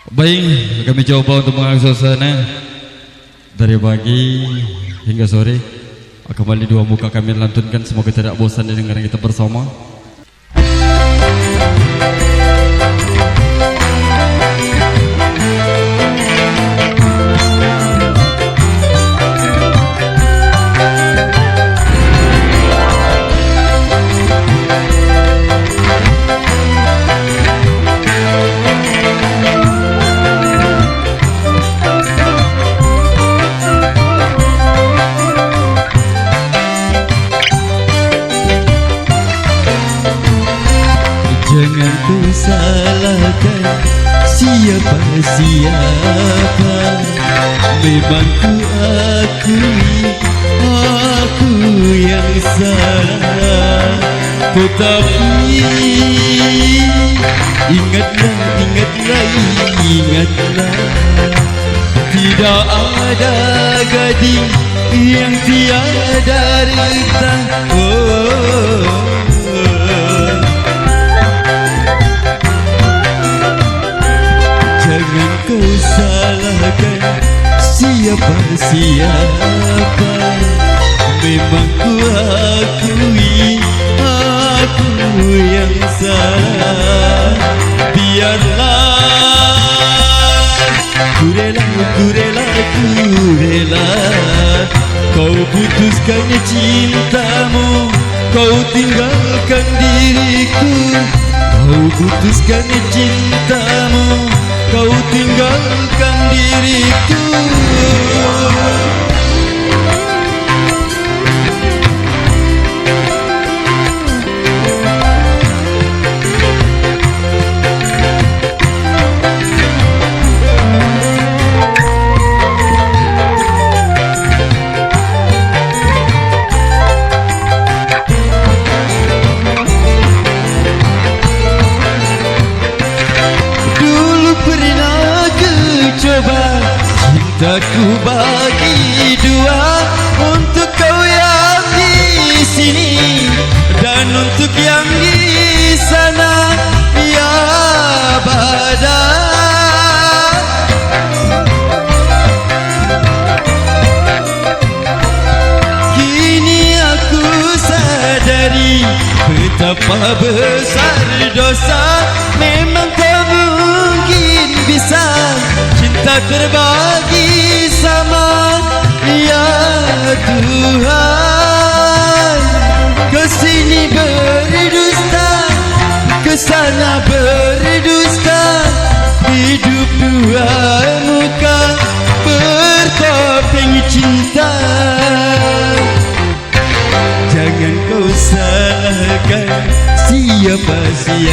Baik, kami coba untuk mengangkat suasana dari pagi hingga sore. Kembali dua muka kami lantunkan, semoga tidak bosan dengan kita bersama. Jangan kau salahkan siapa-siapa. Memang ku akui aku yang salah. Tetapi ingatlah, tidak ada gading yang tiada rentang. Jangan kau salahkan siapa-siapa. Memang ku akui aku yang salah. Biarlah ku rela kau putuskan cintamu, kau tinggalkan diriku. Kau putuskan cintamu, kau tinggalkan diriku. Cintaku bagi dua, untuk kau yang di sini dan untuk yang di sana, ya abada. Kini aku sadari betapa besar dosa. Memang tak mungkin bisa cinta terbagi sama, ya Tuhan. Kesini berdusta, kesana berdusta. Hidup dua muka bertopeng cinta. Jangan kau salahkan siapa-siapa.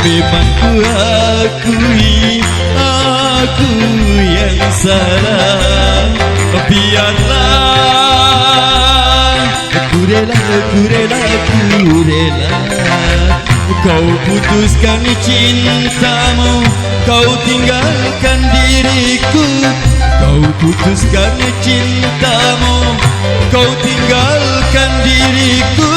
Memang ku akui aku yang salah. Biarlah ku rela kau putuskan cintamu, kau tinggalkan diriku. Kau putuskan cintamu, kau tinggalkan diriku.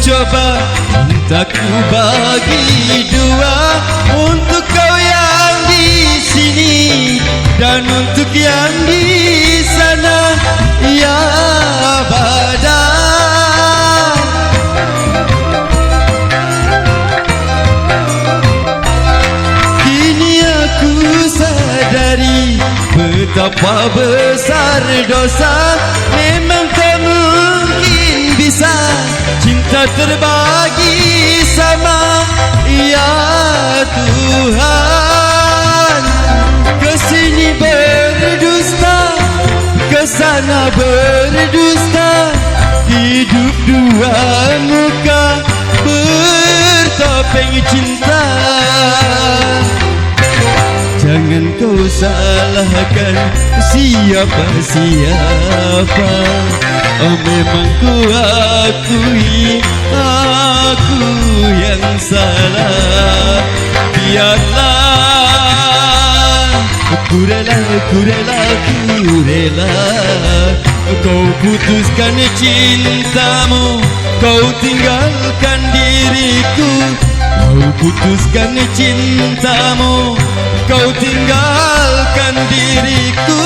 Coba cintaku bagi dua, untuk kau yang di sini dan untuk yang di sana, ya abada. Kini aku sadari betapa besar dosa. Memang tak mungkin bisa cinta terbagi sama, ya Tuhan. Kesini berdusta, kesana berdusta. Hidup dua muka bertopeng cinta. Jangan kau kau salahkan siapa-siapa. Memang ku akui aku yang salah. Biarlah ku rela kau putuskan cintamu, kau tinggalkan diriku. Kau putuskan cintamu, kau tinggalkan diriku.